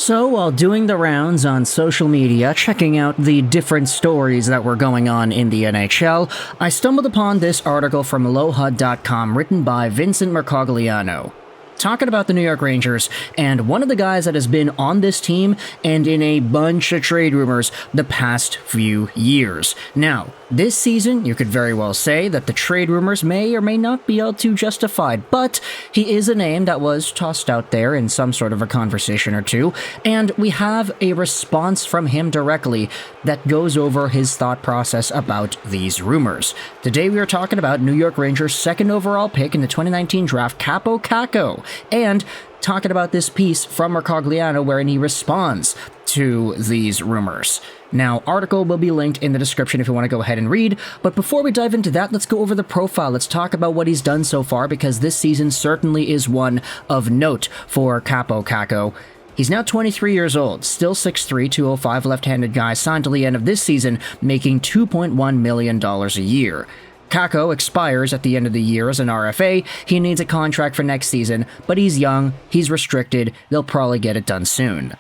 So, while doing the rounds on social media, checking out the different stories that were going on in the NHL, I stumbled upon this article from LowHud.com written by Vincent Mercogliano, talking about the New York Rangers and one of the guys that has been on this team and in a bunch of trade rumors the past few years. Now, this season, you could very well say that the trade rumors may or may not be all too justified, but he is a name that was tossed out there in some sort of a conversation or two, and we have a response from him directly that goes over his thought process about these rumors. Today we are talking about New York Rangers' second overall pick in the 2019 draft, Kaapo Kakko, and talking about this piece from Mercogliano wherein he responds to these rumors. Now, article will be linked in the description if you want to go ahead and read, but before we dive into that, let's go over the profile. Let's talk about what he's done so far, because this season certainly is one of note for Kaapo Kakko. He's now 23 years old, still 6'3", 205, left-handed guy, signed till the end of this season, making $2.1 million a year. Kakko expires at the end of the year as an RFA. He needs a contract for next season, but he's young, he's restricted, they'll probably get it done soon.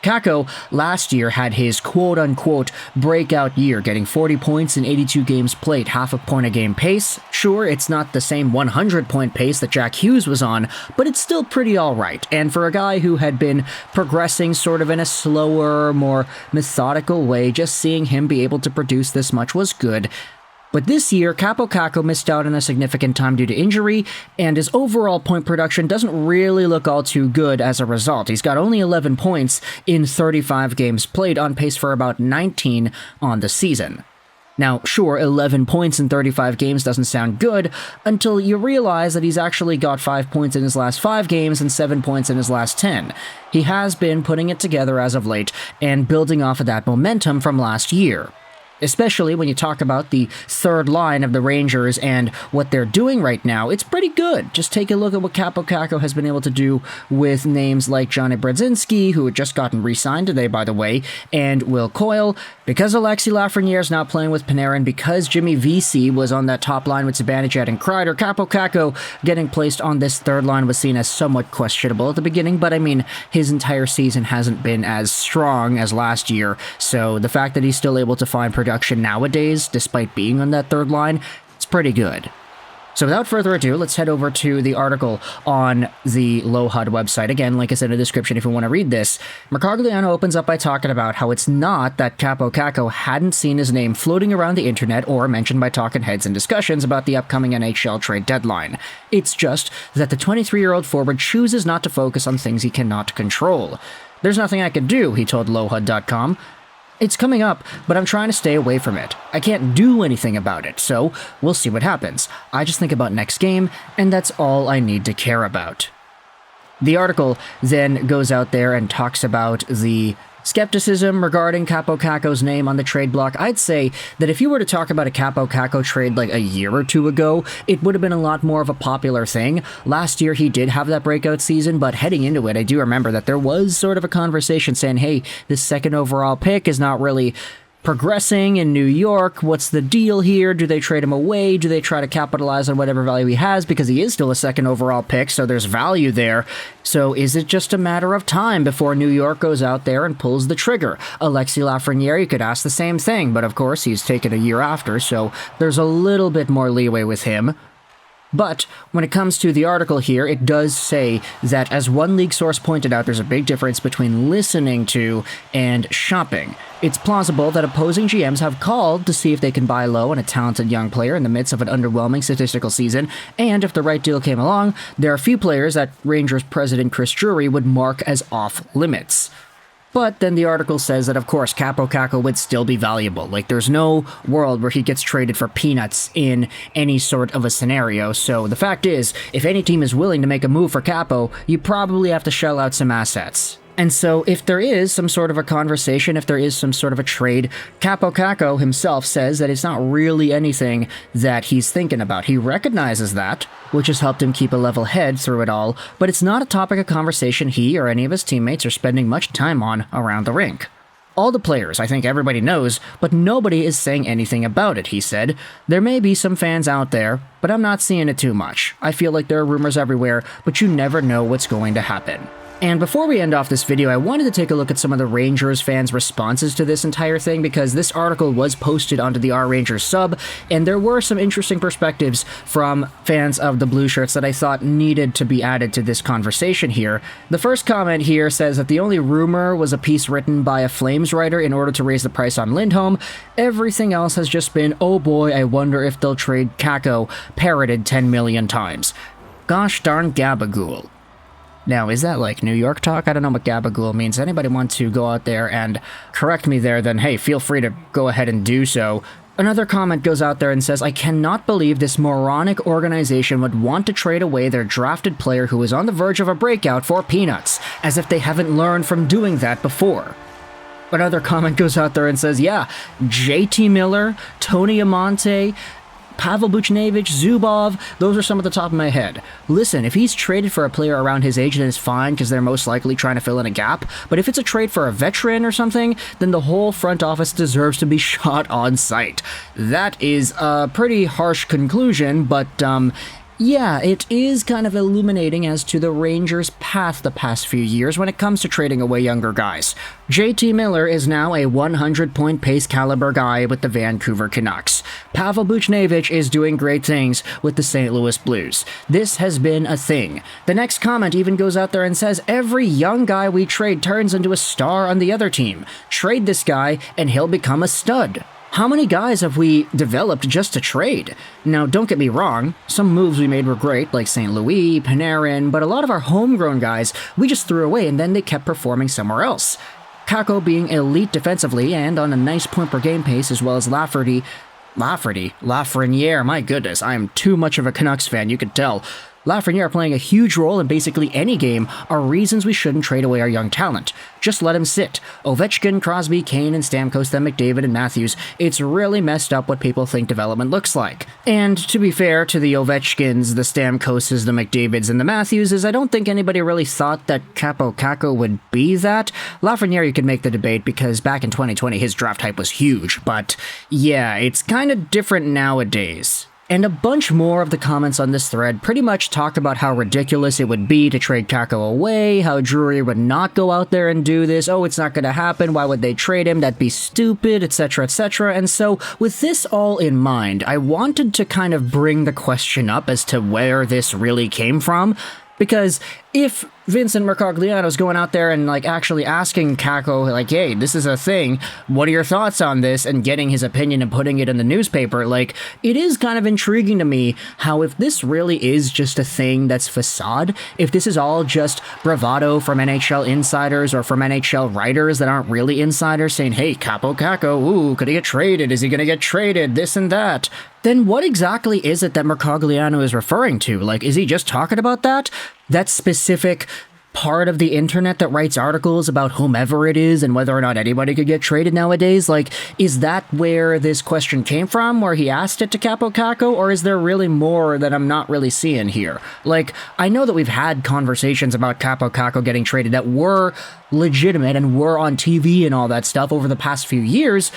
Kakko last year had his quote-unquote breakout year, getting 40 points in 82 games played, half a point a game pace. Sure, it's not the same 100-point pace that Jack Hughes was on, but it's still pretty alright, and for a guy who had been progressing sort of in a slower, more methodical way, just seeing him be able to produce this much was good. But this year, Kaapo Kakko missed out on a significant time due to injury, and his overall point production doesn't really look all too good as a result. He's got only 11 points in 35 games played, on pace for about 19 on the season. Now, sure, 11 points in 35 games doesn't sound good until you realize that he's actually got 5 points in his last 5 games and 7 points in his last 10. He has been putting it together as of late and building off of that momentum from last year. Especially when you talk about the third line of the Rangers and what they're doing right now, it's pretty good. Just take a look at what Kaapo Kakko has been able to do with names like Johnny Brodzinski, who had just gotten re-signed today, by the way, and Will Coyle. Because Alexis Lafreniere is now playing with Panarin, because Jimmy Vesey was on that top line with Zibanejad and Kreider, Kaapo Kakko getting placed on this third line was seen as somewhat questionable at the beginning, but I mean, his entire season hasn't been as strong as last year, so the fact that he's still able to find production nowadays, despite being on that third line, it's pretty good. So without further ado, let's head over to the article on the LowHud website. Again, like I said in the description if you want to read this. Mercogliano opens up by talking about how it's not that Kaapo Kakko hadn't seen his name floating around the internet or mentioned by talking heads in discussions about the upcoming NHL trade deadline. It's just that the 23-year-old forward chooses not to focus on things he cannot control. "There's nothing I can do," he told LowHud.com. "It's coming up, but I'm trying to stay away from it. I can't do anything about it, so we'll see what happens. I just think about next game, and that's all I need to care about." The article then goes out there and talks about the skepticism regarding Kaapo Kakko's name on the trade block. I'd say that if you were to talk about a Kaapo Kakko trade like a year or two ago, it would have been a lot more of a popular thing. Last year he did have that breakout season, but heading into it, I do remember that there was sort of a conversation saying, hey, this second overall pick is not really progressing in New York. What's the deal here? Do they trade him away? Do they try to capitalize on whatever value he has? Because he is still a second overall pick, so there's value there. So is it just a matter of time before New York goes out there and pulls the trigger? Alexis Lafreniere, you could ask the same thing, but of course he's taken a year after, so there's a little bit more leeway with him. But when it comes to the article here, it does say that, as one league source pointed out, there's a big difference between listening to and shopping. It's plausible that opposing GMs have called to see if they can buy low on a talented young player in the midst of an underwhelming statistical season, and if the right deal came along, there are few players that Rangers president Chris Drury would mark as off-limits. But then the article says that, of course, Kaapo Kakko would still be valuable. Like, there's no world where he gets traded for peanuts in any sort of a scenario. So the fact is, if any team is willing to make a move for Kaapo, you probably have to shell out some assets. And so if there is some sort of a conversation, if there is some sort of a trade, Kaapo Kakko himself says that it's not really anything that he's thinking about. He recognizes that, which has helped him keep a level head through it all, but it's not a topic of conversation he or any of his teammates are spending much time on around the rink. All the players, I think everybody knows, but nobody is saying anything about it, he said. There may be some fans out there, but I'm not seeing it too much. I feel like there are rumors everywhere, but you never know what's going to happen. And before we end off this video, I wanted to take a look at some of the Rangers fans' responses to this entire thing, because this article was posted onto the Our Rangers sub, and there were some interesting perspectives from fans of the Blue Shirts that I thought needed to be added to this conversation here. The first comment here says that the only rumor was a piece written by a Flames writer in order to raise the price on Lindholm. Everything else has just been, oh boy, I wonder if they'll trade Kakko, parroted 10 million times. Gosh darn gabagool. Now, is that like New York talk? I don't know what gabagool means. Anybody want to go out there and correct me there, then hey, feel free to go ahead and do so. Another comment goes out there and says, I cannot believe this moronic organization would want to trade away their drafted player who is on the verge of a breakout for peanuts, as if they haven't learned from doing that before. Another comment goes out there and says, yeah, JT Miller, Tony Amonte, Pavel Buchnevich, Zubov, those are some of the top of my head. Listen, if he's traded for a player around his age, then it's fine because they're most likely trying to fill in a gap. But if it's a trade for a veteran or something, then the whole front office deserves to be shot on sight. That is a pretty harsh conclusion, but yeah, it is kind of illuminating as to the Rangers' path the past few years when it comes to trading away younger guys. JT Miller is now a 100-point pace caliber guy with the Vancouver Canucks. Pavel Buchnevich is doing great things with the St. Louis Blues. This has been a thing. The next comment even goes out there and says, every young guy we trade turns into a star on the other team. Trade this guy and he'll become a stud. How many guys have we developed just to trade? Now, don't get me wrong, some moves we made were great, like St. Louis, Panarin, but a lot of our homegrown guys we just threw away and then they kept performing somewhere else. Kakko being elite defensively and on a nice point-per-game pace, as well as Lafreniere, my goodness, I am too much of a Canucks fan, you could tell. Lafreniere playing a huge role in basically any game are reasons we shouldn't trade away our young talent. Just let him sit. Ovechkin, Crosby, Kane, and Stamkos, then McDavid and Matthews. It's really messed up what people think development looks like. And to be fair to the Ovechkins, the Stamkoses, the McDavids, and the Matthewses, I don't think anybody really thought that Kaapo Kakko would be that. Lafreniere you could make the debate because back in 2020 his draft hype was huge, but yeah, it's kind of different nowadays. And a bunch more of the comments on this thread pretty much talked about how ridiculous it would be to trade Kakko away, how Drury would not go out there and do this, oh, it's not going to happen, why would they trade him, that'd be stupid, etc., etc. And so, with this all in mind, I wanted to kind of bring the question up as to where this really came from, because if Vincent Mercogliano's going out there and like actually asking Kakko, like, hey, this is a thing, what are your thoughts on this, and getting his opinion and putting it in the newspaper, like, it is kind of intriguing to me how if this really is just a thing that's facade, if this is all just bravado from NHL insiders or from NHL writers that aren't really insiders saying, hey, Kaapo Kakko, ooh, could he get traded, is he gonna get traded, this and that, then what exactly is it that Mercogliano is referring to? Like, is he just talking about that? That specific part of the internet that writes articles about whomever it is and whether or not anybody could get traded nowadays? Like, is that where this question came from, where he asked it to Kaapo Kakko, or is there really more that I'm not really seeing here? Like, I know that we've had conversations about Kaapo Kakko getting traded that were legitimate and were on TV and all that stuff over the past few years,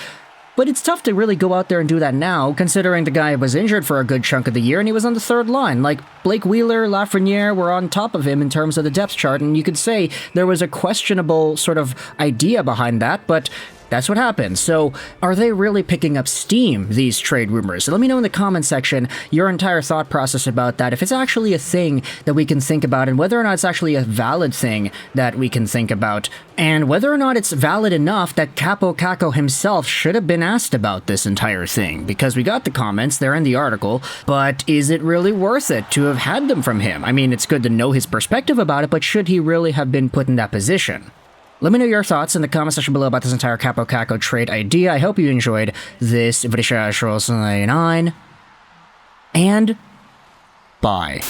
but it's tough to really go out there and do that now, considering the guy was injured for a good chunk of the year and he was on the third line. Like, Blake Wheeler, Lafreniere were on top of him in terms of the depth chart, and you could say there was a questionable sort of idea behind that, but that's what happened. So, are they really picking up steam, these trade rumors? So let me know in the comment section your entire thought process about that, if it's actually a thing that we can think about, and whether or not it's actually a valid thing that we can think about, and whether or not it's valid enough that Kaapo Kakko himself should have been asked about this entire thing, because we got the comments, they're in the article, but is it really worth it to have had them from him? I mean, it's good to know his perspective about it, but should he really have been put in that position? Let me know your thoughts in the comment section below about this entire Kaapo Kakko trade idea. I hope you enjoyed this video, and bye.